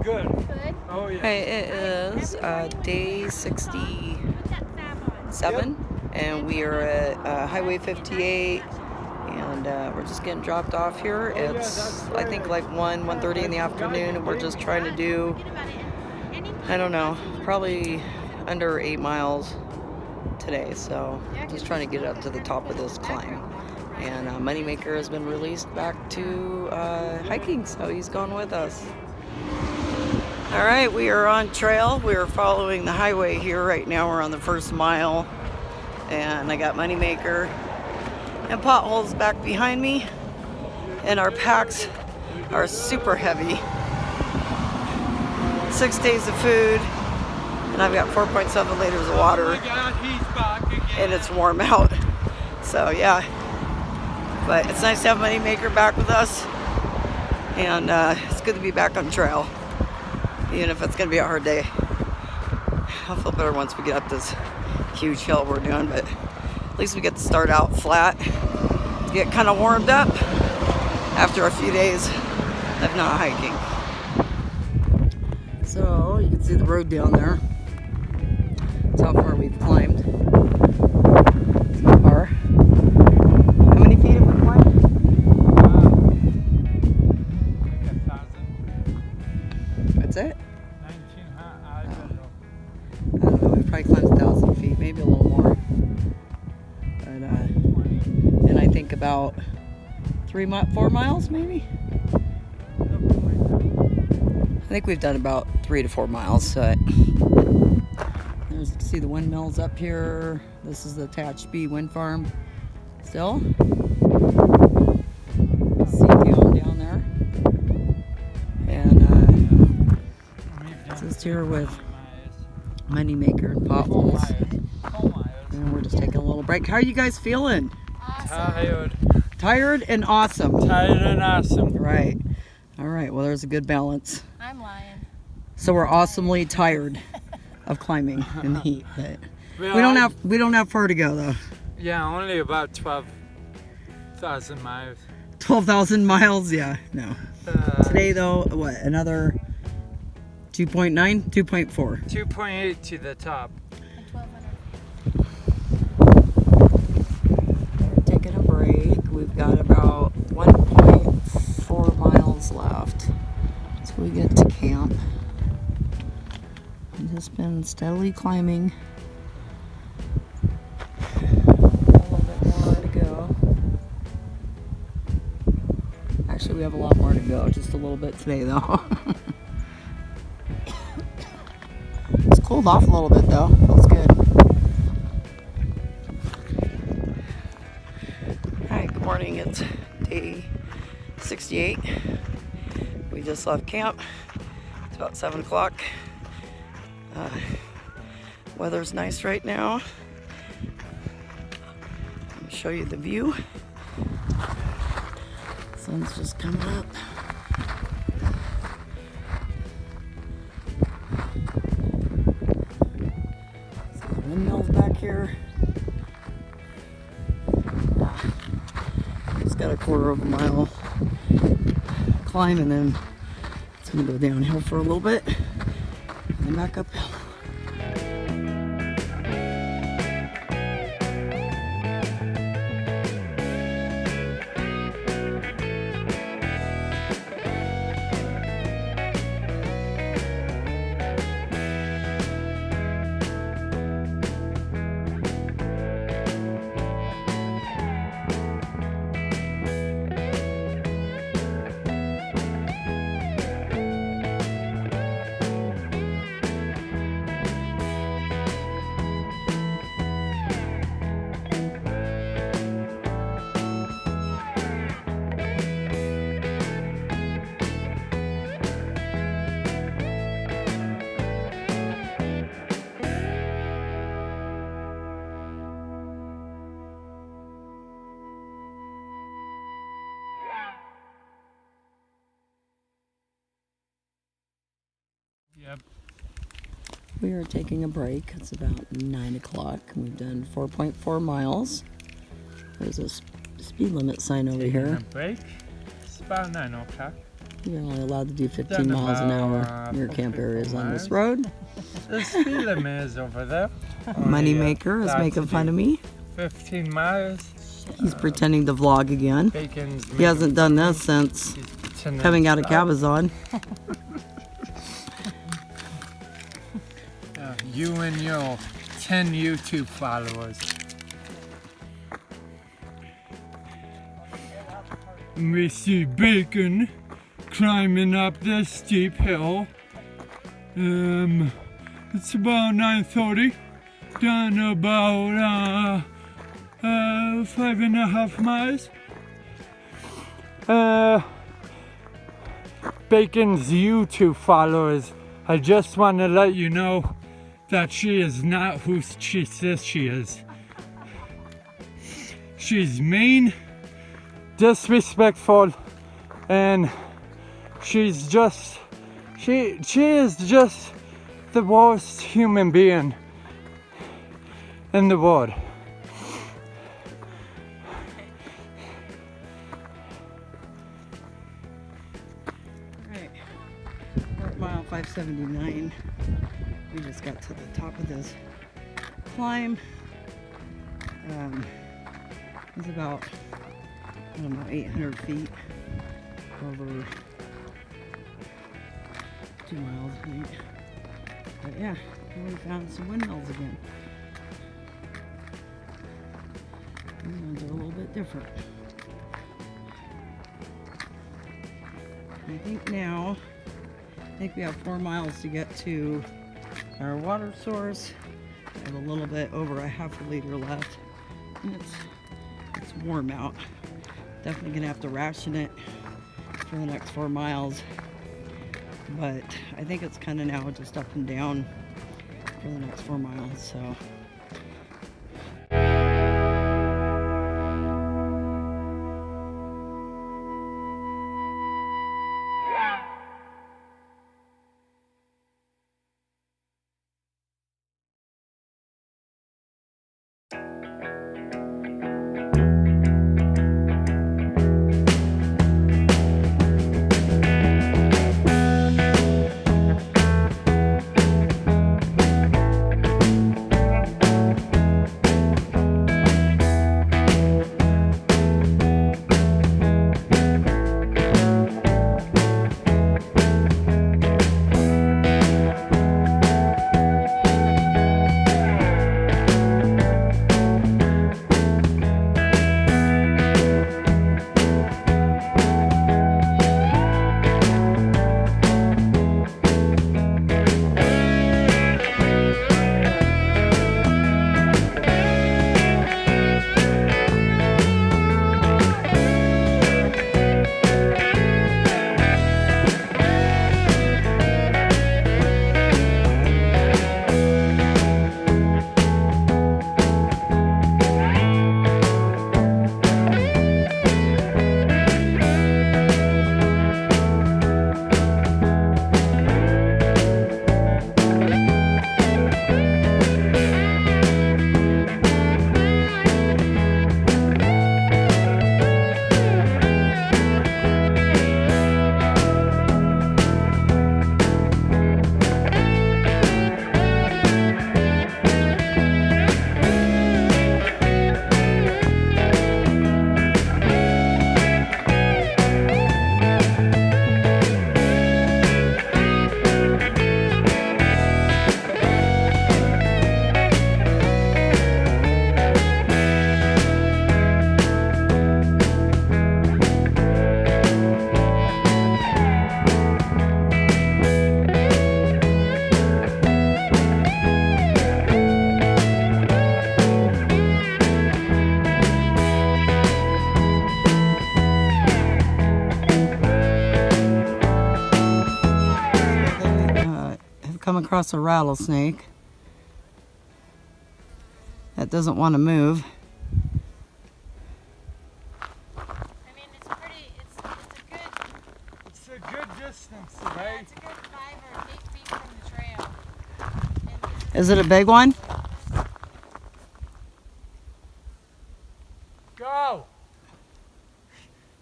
Good. Good? Oh, yeah. Hey, it is day 67, and we are at Highway 58, and we're just getting dropped off here. It's, I think, like 1:30 in the afternoon, and we're just trying to do, I don't know, probably under 8 miles today, so just trying to get up to the top of this climb. And Moneymaker has been released back to hiking, so he's going with us. All right, we are on trail. We are following the highway here right now. We're on the first mile, and I got Moneymaker and Potholes back behind me, and our packs are super heavy. 6 days of food, and I've got 4.7 liters of water, and it's warm out. So yeah, but it's nice to have Moneymaker back with us, and it's good to be back on trail. Even if it's going to be a hard day. I'll feel better once we get up this huge hill we're doing, but at least we get to start out flat, to get kind of warmed up after a few days of not hiking. So you can see the road down there. That's how far we've climbed so far. How many feet have we climbed? That's it? 1900, I don't know. I don't know, we probably climbed 1,000 feet, maybe a little more. But, and I think about 4 miles maybe? I think we've done about 3 to 4 miles. So there's, you can see the windmills up here. This is the Tehachapi wind farm still. See down there. And just here with Moneymaker and Potholes. And we're just taking a little break. How are you guys feeling? Awesome. Tired and awesome. Tired and awesome. Right. All right. Well, there's a good balance. I'm lying. So we're awesomely tired of climbing in the heat. But we don't have far to go though. Yeah, only about 12,000 miles. 12,000 miles? Yeah. No. Today though, what? Another 2.9, 2.4. 2.8 to the top. And 1,200. We're taking a break. We've got about 1.4 miles left. So we get to camp. We've just been steadily climbing. A little bit more to go. Actually, we have a lot more to go. Just a little bit today though. It's cooled off a little bit though. Feels good. Hi, good morning. It's day 68. We just left camp. It's about 7 o'clock. Weather's nice right now. Let me show you the view. Sun's just coming up. Windmills back here. Just got a 1/4 of a mile climb, and then it's gonna go downhill for a little bit and then back uphill. Yep. We are taking a break. It's about 9 o'clock. We've done 4.4 miles. There's a speed limit sign over here. Break. It's about 9 o'clock. You're only allowed to do 15 Done miles an hour about, near camp 54 areas on this miles. road. The speed limit is over there. Moneymaker is making fun of me. 15 miles. He's pretending to vlog again. Bacon's He hasn't done this since coming out of Cabazon. You and your 10 YouTube followers. We see Bacon climbing up this steep hill. It's about 9:30. Done about 5.5 miles. Bacon's YouTube followers, I just want to let you know that she is not who she says she is. She's mean, disrespectful, and she is just the worst human being in the world. Alright, we're at mile 579. We just got to the top of this climb. It's about, I don't know, 800 feet over 2 miles, I think. But yeah, we found some windmills again. These ones are a little bit different. I think now, we have 4 miles to get to our water source. I have a little bit over a half a liter left. And it's warm out. Definitely gonna have to ration it for the next 4 miles. But I think it's kind of now just up and down for the next 4 miles, so. Come across a rattlesnake that doesn't want to move. I mean, it's It's a good distance, yeah, right? it's a good 5 or 8 feet from the trail. And Is it a big one? Go!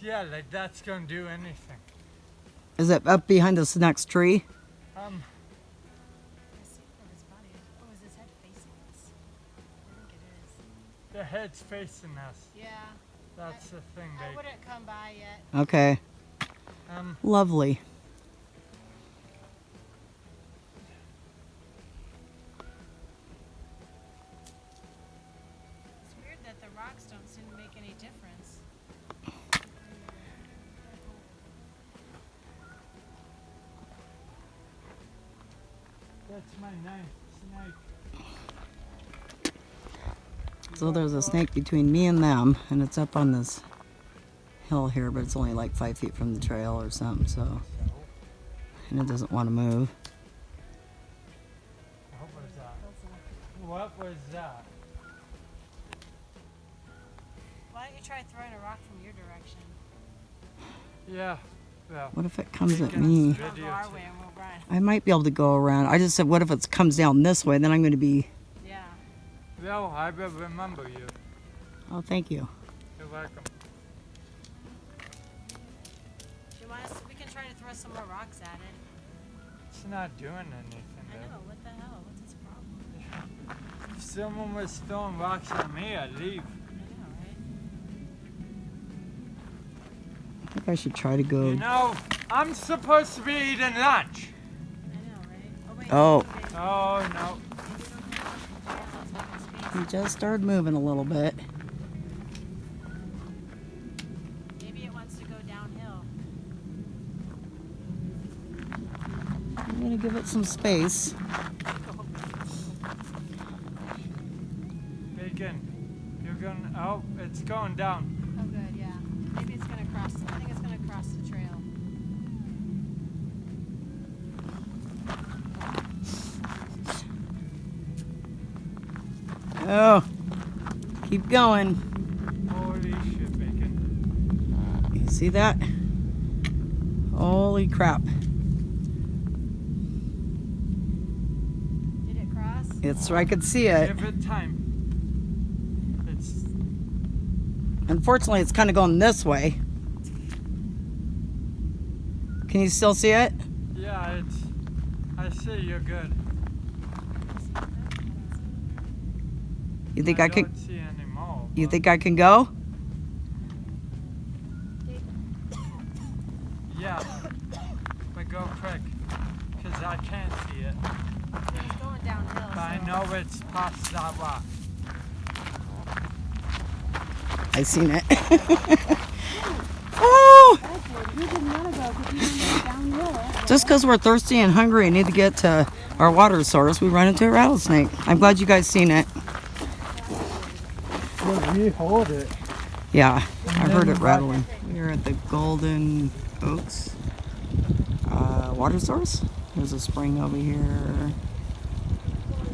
Yeah, like that's gonna do anything. Is it up behind this next tree? I see from his body. Oh, is his head facing us? I think it is. The head's facing us. Yeah. That's the thing, I babe. wouldn't come by yet. Okay. Lovely. It's weird that the rocks don't seem to make any difference. That's my ninth snake. So there's a snake between me and them, and it's up on this hill here, but it's only like 5 feet from the trail or something, so. And it doesn't want to move. What was that? What was that? Why don't you try throwing a rock from your direction? Yeah. Well, What if it comes at Taking me? us I'll go Video our too. way and we'll run. I might be able to go around. I just said, what if it comes down this way? Then I'm going to be. Yeah. well, I will remember you. Oh, thank you. You're welcome. Do you want us? We can try to throw some more rocks at it. It's not doing anything, I babe. know. What the hell? What's his problem? If someone was throwing rocks at me, I'd leave. I know, right? I think I should try to go. You know, I'm supposed to be eating lunch. I know, right? Oh wait. Oh. Okay. Oh, no. He just started moving a little bit. Maybe it wants to go downhill. I'm going to give it some space. Bacon, you're going, oh, it's going down. Oh good, yeah. Maybe it's gonna cross. I think it's gonna cross the trail. Oh, keep going. Holy shit, Bacon. You see that? Holy crap. Did it cross? It's, I could see it. Give it time. It's, Unfortunately, it's kind of going this way. Can you still see it? yeah, it's, I see you're good. You think I could? don't see any more. You but- think I can go? Yeah, but go quick, because I can't see it. It's going downhill. But I so- know it's past that rock. I seen it. Oh! You didn't want to go because you went downhill. Just because we're thirsty and hungry and need to get to our water source, we run into a rattlesnake. I'm glad you guys seen it. Well, we hold it. Yeah, I heard it rattling. We're at the Golden Oaks water source. There's a spring over here.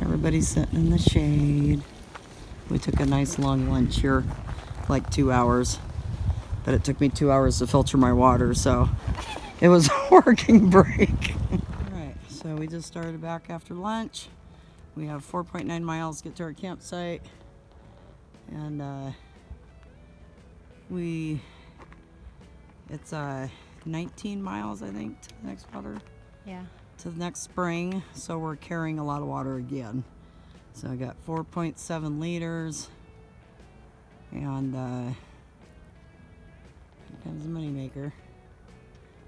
Everybody's sitting in the shade. We took a nice long lunch here, like 2 hours. But it took me 2 hours to filter my water, so it was a working break. Alright, so we just started back after lunch. We have 4.9 miles to get to our campsite. And it's 19 miles, I think, to the next water, Yeah. to the next spring. So we're carrying a lot of water again. So I got 4.7 liters. And here comes the moneymaker.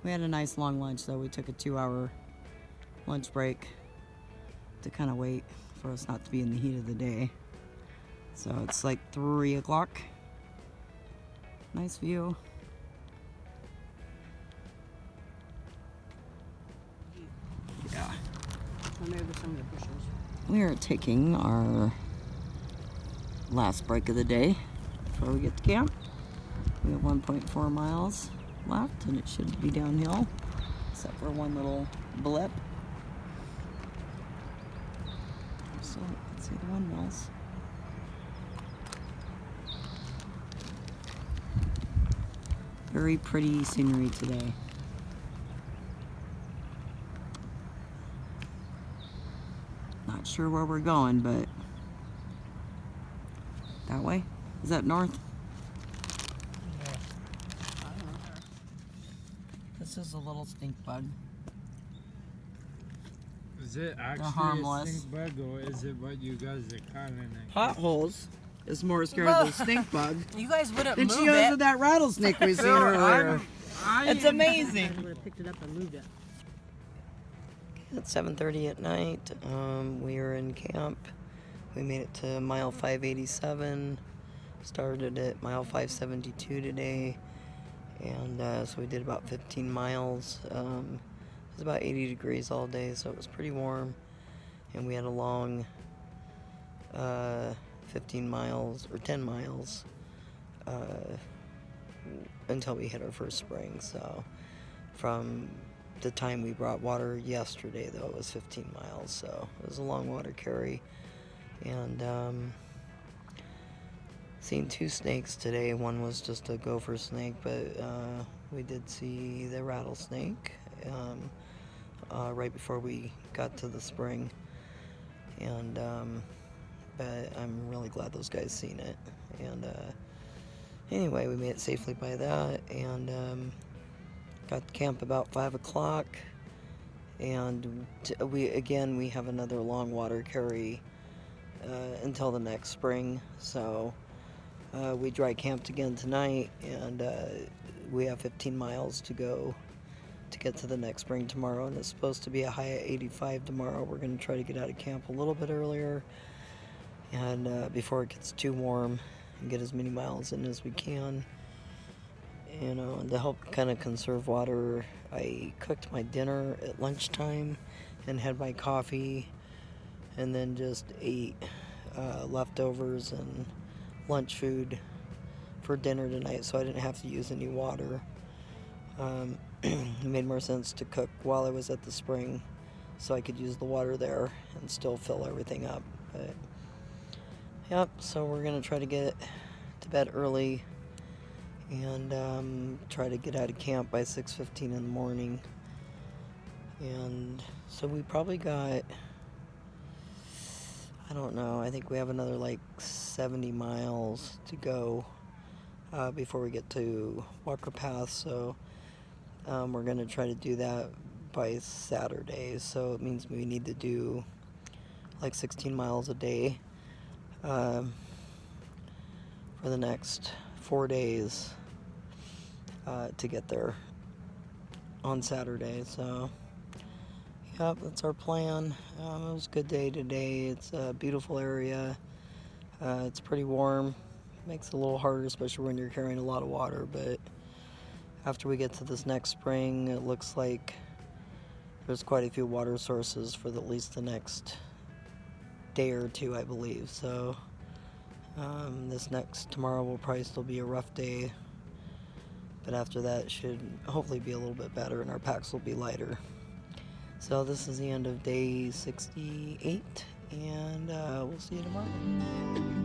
We had a nice long lunch, though. We took a 2-hour lunch break to kind of wait for us not to be in the heat of the day. So it's like 3 o'clock. Nice view. Yeah. We are taking our last break of the day before we get to camp. We have 1.4 miles left and it should be downhill, except for one little blip. So let's see the windmills. Very pretty scenery today. Not sure where we're going, but that way? Is that north? This is a little stink bug. Is it actually harmless. a stink bug or is it what you guys are calling it? Potholes is more scared of the stink bug You guys wouldn't than move she is it. of that rattlesnake we seen earlier. It's I amazing. would have picked it up and moved it. It's 7:30 at night. We are in camp. We made it to mile 587. Started at mile 572 today. And so we did about 15 miles. It was about 80 degrees all day, so it was pretty warm. And we had a long 15 miles or 10 miles until we hit our first spring. So from the time we brought water yesterday, though, it was 15 miles. So it was a long water carry. And seen 2 snakes today. One was just a gopher snake, but we did see the rattlesnake right before we got to the spring. And but I'm really glad those guys seen it. And anyway, we made it safely by that, and got to camp about 5 o'clock. And we have another long water carry until the next spring. So we dry camped again tonight, and we have 15 miles to go to get to the next spring tomorrow, and it's supposed to be a high of 85 tomorrow. We're going to try to get out of camp a little bit earlier, and before it gets too warm, and get as many miles in as we can. You know, and to help kind of conserve water, I cooked my dinner at lunchtime and had my coffee, and then just ate leftovers and lunch food for dinner tonight, so I didn't have to use any water. It made more sense to cook while I was at the spring so I could use the water there and still fill everything up. But yep, so we're gonna try to get to bed early and try to get out of camp by 6:15 in the morning. And so we probably got, I don't know, I think we have another like 70 miles to go before we get to Walker Path. So we're going to try to do that by Saturday. So it means we need to do like 16 miles a day for the next 4 days to get there on Saturday. So yep, that's our plan. It was a good day today. It's a beautiful area. It's pretty warm. Makes it a little harder, especially when you're carrying a lot of water. But after we get to this next spring, it looks like there's quite a few water sources for at least the next day or two, I believe. So tomorrow will probably still be a rough day. But after that, it should hopefully be a little bit better, and our packs will be lighter. So this is the end of day 68, and we'll see you tomorrow.